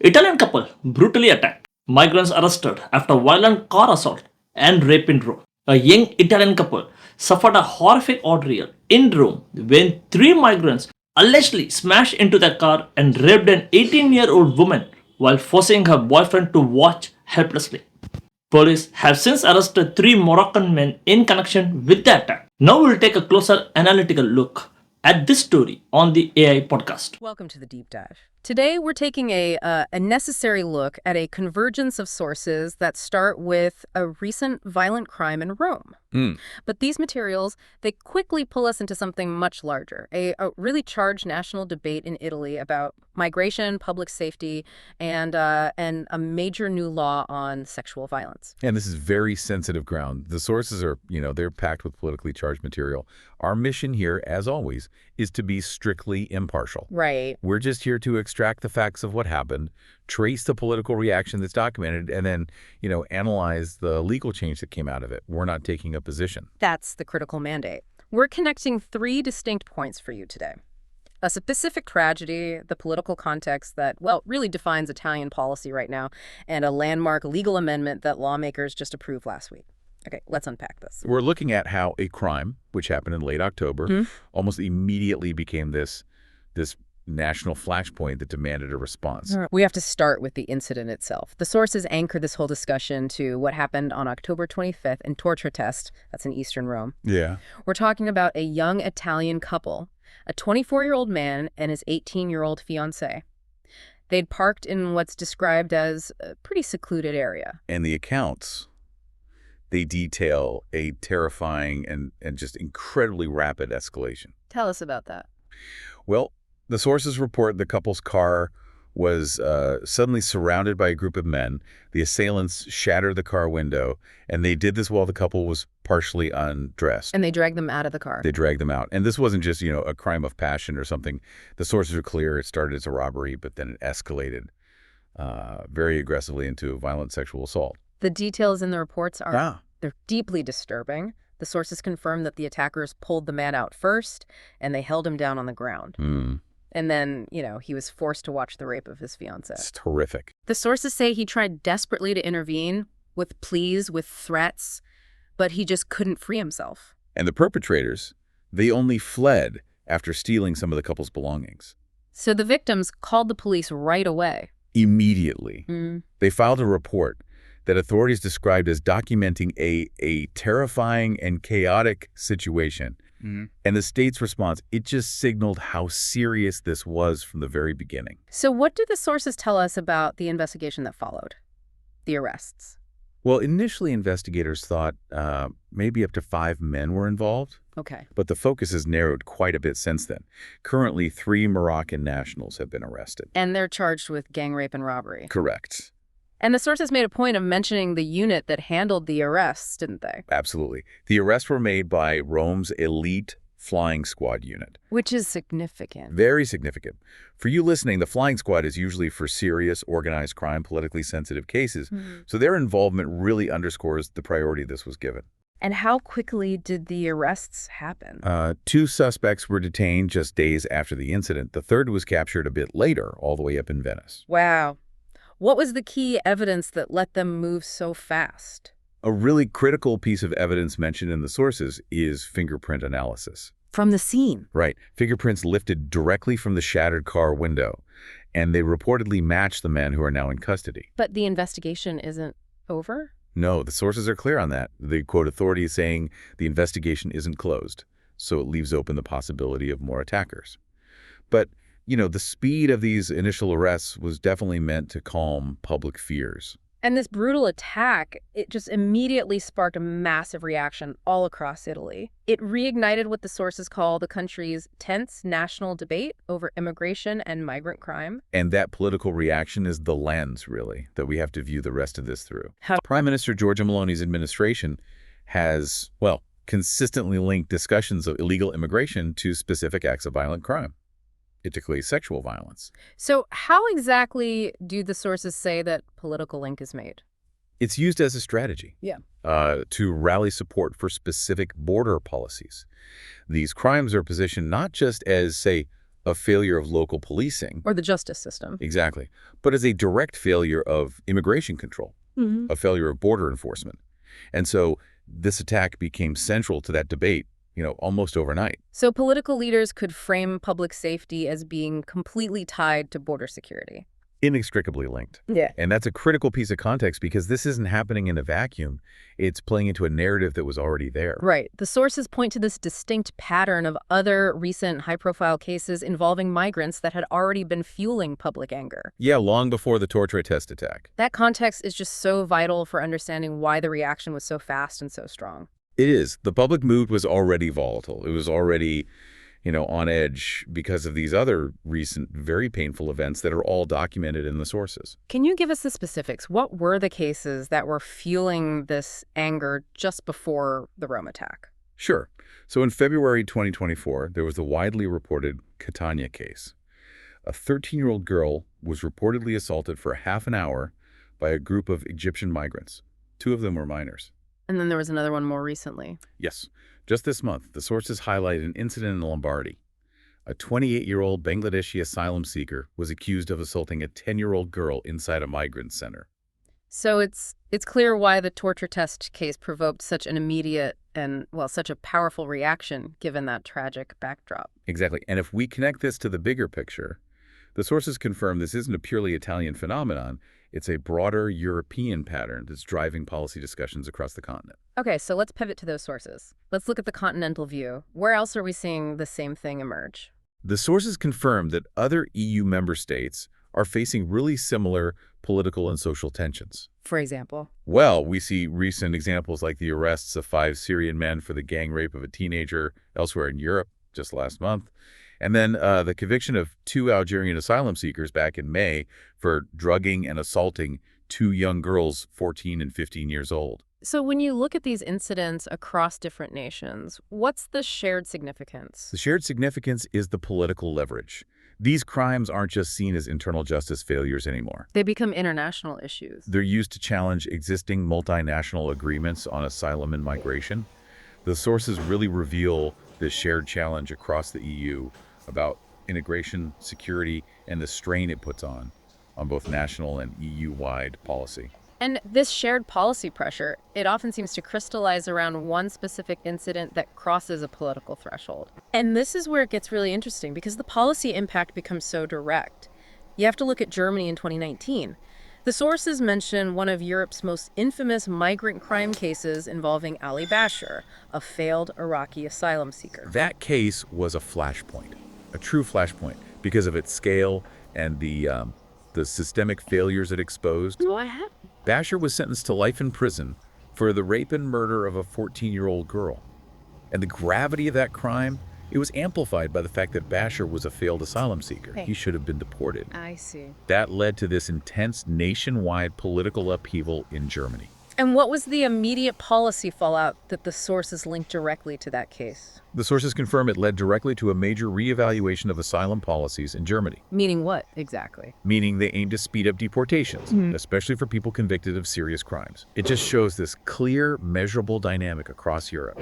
Italian couple brutally attacked. Migrants arrested after violent car assault and rape in Rome. A young Italian couple suffered a horrific ordeal in Rome when three migrants allegedly smashed into their car and raped an 18-year-old woman while forcing her boyfriend to watch helplessly. Police have since arrested three Moroccan men in connection with the attack. Now we'll take a closer analytical look at this story on the AI podcast. Welcome to the deep dive. Today, we're taking a necessary look at a convergence of sources that start with a recent violent crime in Rome. But these materials, they quickly pull us into something much larger, a really charged national debate in Italy about migration, public safety, and a major new law on sexual violence. And this is very sensitive ground. The sources are, they're packed with politically charged material. Our mission here, as always, is to be strictly impartial. Right. We're just here to extract the facts of what happened, trace the political reaction that's documented, and then, analyze the legal change that came out of it. We're not taking a position. That's the critical mandate. We're connecting three distinct points for you today. A specific tragedy, the political context that, really defines Italian policy right now, and a landmark legal amendment that lawmakers just approved last week. Okay, let's unpack this. We're looking at how a crime, which happened in late October, almost immediately became this national flashpoint that demanded a response. We have to start with the incident itself. The sources anchor this whole discussion to what happened on October 25th in Tortratest, that's in eastern Rome. Yeah. We're talking about a young Italian couple, a 24-year-old man and his 18-year-old fiancée. They'd parked in what's described as a pretty secluded area. And the accounts, they detail a terrifying and just incredibly rapid escalation. Tell us about that. Well, the sources report the couple's car was suddenly surrounded by a group of men. The assailants shattered the car window, and they did this while the couple was partially undressed. And they dragged them out of the car. They dragged them out. And this wasn't just, a crime of passion or something. The sources are clear. It started as a robbery, but then it escalated very aggressively into a violent sexual assault. The details in the reports are they're deeply disturbing. The sources confirm that the attackers pulled the man out first, and they held him down on the ground. And then, he was forced to watch the rape of his fiancée. It's horrific. The sources say he tried desperately to intervene with pleas, with threats, but he just couldn't free himself. And the perpetrators, they only fled after stealing some of the couple's belongings. So the victims called the police right away. Immediately. They filed a report that authorities described as documenting a terrifying and chaotic situation. And the state's response, it just signaled how serious this was from the very beginning. So what do the sources tell us about the investigation that followed? The arrests? Well, initially investigators thought maybe up to 5 men were involved. Okay. But the focus has narrowed quite a bit since then. Currently, 3 Moroccan nationals have been arrested. And they're charged with gang rape and robbery. Correct. And the sources made a point of mentioning the unit that handled the arrests, didn't they? Absolutely. The arrests were made by Rome's elite flying squad unit. Which is significant. Very significant. For you listening, the flying squad is usually for serious, organized crime, politically sensitive cases. So their involvement really underscores the priority this was given. And how quickly did the arrests happen? 2 suspects were detained just days after the incident. The third was captured a bit later, all the way up in Venice. Wow. What was the key evidence that let them move so fast? A really critical piece of evidence mentioned in the sources is fingerprint analysis. From the scene? Right. Fingerprints lifted directly from the shattered car window, and they reportedly match the men who are now in custody. But the investigation isn't over? No, the sources are clear on that. They quote authorities saying the investigation isn't closed, so it leaves open the possibility of more attackers. But the speed of these initial arrests was definitely meant to calm public fears. And this brutal attack, it just immediately sparked a massive reaction all across Italy. It reignited what the sources call the country's tense national debate over immigration and migrant crime. And that political reaction is the lens, really, that we have to view the rest of this through. Prime Minister Giorgia Meloni's administration has, consistently linked discussions of illegal immigration to specific acts of violent crime, particularly sexual violence. So how exactly do the sources say that political link is made? It's used as a strategy to rally support for specific border policies. These crimes are positioned not just as, say, a failure of local policing. Or the justice system. Exactly. But as a direct failure of immigration control, a failure of border enforcement. And so this attack became central to that debate, almost overnight. So political leaders could frame public safety as being completely tied to border security. Inextricably linked. Yeah. And that's a critical piece of context because this isn't happening in a vacuum. It's playing into a narrative that was already there. Right. The sources point to this distinct pattern of other recent high-profile cases involving migrants that had already been fueling public anger. Yeah, long before the Torture test attack. That context is just so vital for understanding why the reaction was so fast and so strong. It is. The public mood was already volatile. It was already on edge because of these other recent, very painful events that are all documented in the sources. Can you give us the specifics? What were the cases that were fueling this anger just before the Rome attack? Sure. So in February 2024, there was the widely reported Catania case. A 13-year-old girl was reportedly assaulted for half an hour by a group of Egyptian migrants. 2 of them were minors. And then there was another one more recently. Yes. Just this month, the sources highlight an incident in Lombardy. A 28-year-old Bangladeshi asylum seeker was accused of assaulting a 10-year-old girl inside a migrant center. So it's clear why the torture test case provoked such an immediate and, such a powerful reaction given that tragic backdrop. Exactly. And if we connect this to the bigger picture, the sources confirm this isn't a purely Italian phenomenon. It's a broader European pattern that's driving policy discussions across the continent. Okay, so let's pivot to those sources. Let's look at the continental view. Where else are we seeing the same thing emerge? The sources confirm that other EU member states are facing really similar political and social tensions. For example? Well, we see recent examples like the arrests of 5 Syrian men for the gang rape of a teenager elsewhere in Europe just last month. And then the conviction of 2 Algerian asylum seekers back in May for drugging and assaulting 2 young girls, 14 and 15 years old. So when you look at these incidents across different nations, what's the shared significance? The shared significance is the political leverage. These crimes aren't just seen as internal justice failures anymore. They become international issues. They're used to challenge existing multinational agreements on asylum and migration. The sources really reveal this shared challenge across the EU about integration, security, and the strain it puts on both national and EU-wide policy. And this shared policy pressure, it often seems to crystallize around one specific incident that crosses a political threshold. And this is where it gets really interesting because the policy impact becomes so direct. You have to look at Germany in 2019. The sources mention one of Europe's most infamous migrant crime cases involving Ali Bashir, a failed Iraqi asylum seeker. That case was a flashpoint, a true flashpoint, because of its scale and the systemic failures it exposed. What happened? Bashir was sentenced to life in prison for the rape and murder of a 14-year-old girl. And the gravity of that crime, it was amplified by the fact that Bashir was a failed asylum seeker. He should have been deported. I see. That led to this intense nationwide political upheaval in Germany. And what was the immediate policy fallout that the sources linked directly to that case? The sources confirm it led directly to a major reevaluation of asylum policies in Germany. Meaning what, exactly? Meaning they aimed to speed up deportations, especially for people convicted of serious crimes. It just shows this clear, measurable dynamic across Europe.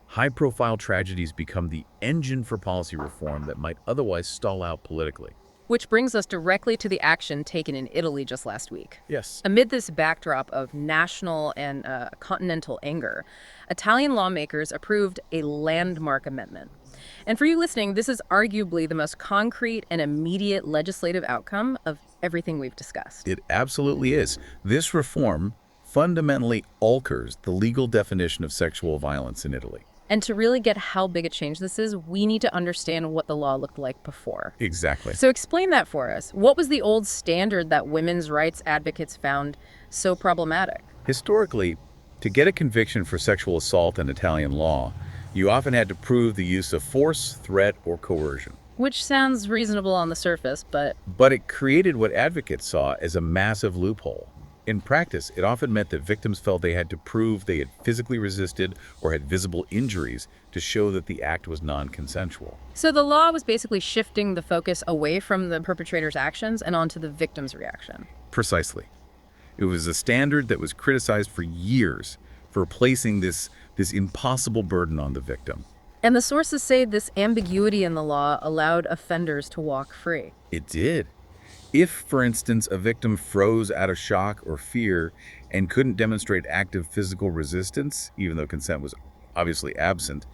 High-profile tragedies become the engine for policy reform that might otherwise stall out politically. Which brings us directly to the action taken in Italy just last week. Yes. Amid this backdrop of national and continental anger, Italian lawmakers approved a landmark amendment. And for you listening, this is arguably the most concrete and immediate legislative outcome of everything we've discussed. It absolutely is. This reform fundamentally alters the legal definition of sexual violence in Italy. And to really get how big a change this is, we need to understand what the law looked like before. Exactly. So explain that for us. What was the old standard that women's rights advocates found so problematic? Historically, to get a conviction for sexual assault in Italian law, you often had to prove the use of force, threat, or coercion. Which sounds reasonable on the surface, but it created what advocates saw as a massive loophole. In practice, it often meant that victims felt they had to prove they had physically resisted or had visible injuries to show that the act was non-consensual. So the law was basically shifting the focus away from the perpetrator's actions and onto the victim's reaction. Precisely. It was a standard that was criticized for years for placing this impossible burden on the victim. And the sources say this ambiguity in the law allowed offenders to walk free. It did. If, for instance, a victim froze out of shock or fear and couldn't demonstrate active physical resistance, even though consent was obviously absent,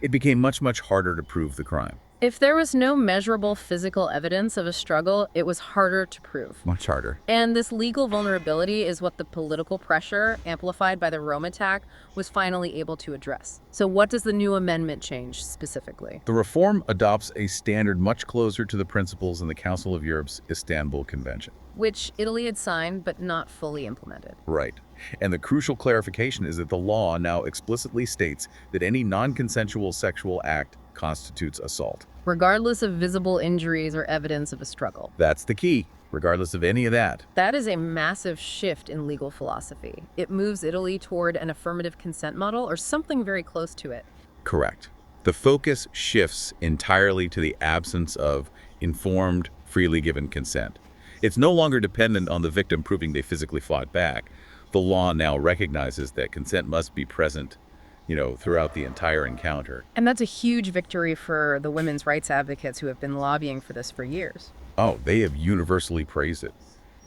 it became much, much harder to prove the crime. If there was no measurable physical evidence of a struggle, it was harder to prove. Much harder. And this legal vulnerability is what the political pressure, amplified by the Rome attack, was finally able to address. So what does the new amendment change specifically? The reform adopts a standard much closer to the principles in the Council of Europe's Istanbul Convention. Which Italy had signed but not fully implemented. Right. And the crucial clarification is that the law now explicitly states that any non-consensual sexual act constitutes assault. Regardless of visible injuries or evidence of a struggle. That's the key, regardless of any of that. That is a massive shift in legal philosophy. It moves Italy toward an affirmative consent model or something very close to it. Correct. The focus shifts entirely to the absence of informed, freely given consent. It's no longer dependent on the victim proving they physically fought back. The law now recognizes that consent must be present, throughout the entire encounter. And that's a huge victory for the women's rights advocates who have been lobbying for this for years. Oh, they have universally praised it.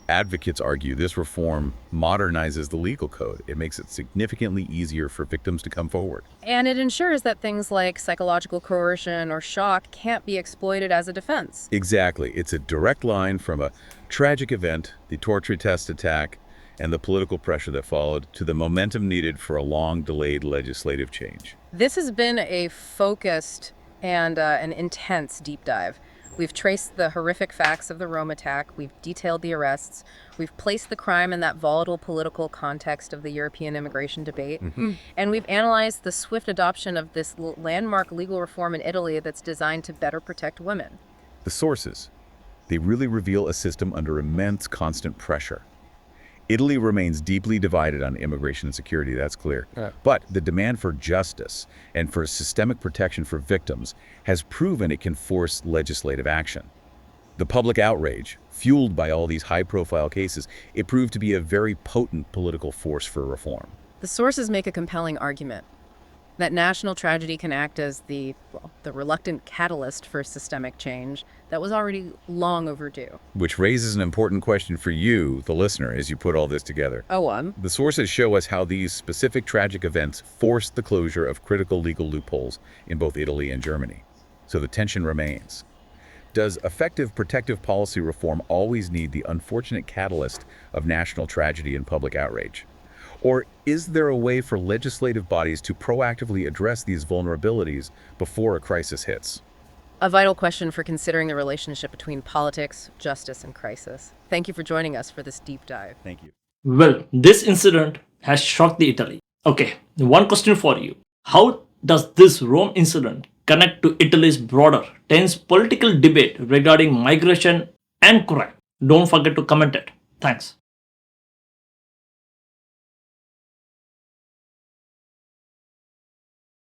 Advocates argue this reform modernizes the legal code. It makes it significantly easier for victims to come forward. And it ensures that things like psychological coercion or shock can't be exploited as a defense. Exactly. It's a direct line from a tragic event, the torture test attack, and the political pressure that followed, to the momentum needed for a long-delayed legislative change. This has been a focused and an intense deep dive. We've traced the horrific facts of the Rome attack, we've detailed the arrests, we've placed the crime in that volatile political context of the European immigration debate, and we've analyzed the swift adoption of this landmark legal reform in Italy that's designed to better protect women. The sources, they really reveal a system under immense constant pressure. Italy remains deeply divided on immigration and security, that's clear. But the demand for justice and for systemic protection for victims has proven it can force legislative action. The public outrage, fueled by all these high-profile cases, it proved to be a very potent political force for reform. The sources make a compelling argument that national tragedy can act as the reluctant catalyst for systemic change that was already long overdue. Which raises an important question for you, the listener, as you put all this together. The sources show us how these specific tragic events forced the closure of critical legal loopholes in both Italy and Germany. So the tension remains. Does effective protective policy reform always need the unfortunate catalyst of national tragedy and public outrage? Or is there a way for legislative bodies to proactively address these vulnerabilities before a crisis hits? A vital question for considering the relationship between politics, justice, and crisis. Thank you for joining us for this deep dive. Thank you. Well, this incident has shocked the Italy. Okay, one question for you. How does this Rome incident connect to Italy's broader, tense political debate regarding migration and crime? Don't forget to comment it. Thanks.